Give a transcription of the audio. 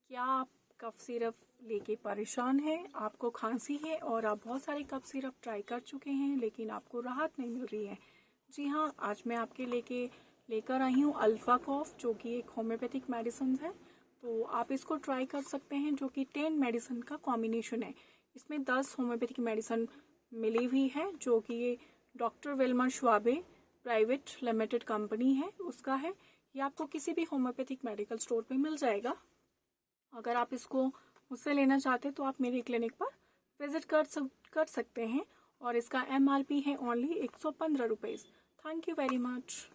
क्या आप cough syrup लेके परेशान हैं, आपको खांसी है और आप बहुत सारे कफ सिरप ट्राई कर चुके हैं लेकिन आपको राहत नहीं मिल रही है? जी हाँ, आज मैं आपके लेकर आई हूँ अल्फा कॉफ, जो कि एक होम्योपैथिक मेडिसिन है। तो आप इसको ट्राई कर सकते हैं, जो कि 10 मेडिसिन का कॉम्बिनेशन है। इसमें 10 होम्योपैथिक मेडिसिन मिली हुई है, जो कि ये doctor Wilmer Schwabe private limited company है उसका है। ये आपको किसी भी होम्योपैथिक मेडिकल स्टोर पे मिल जाएगा। अगर आप इसको मुझसे लेना चाहते हैं तो आप मेरे क्लिनिक पर विजिट कर सकते हैं और इसका MRP है only 115 rupees. Thank you very much.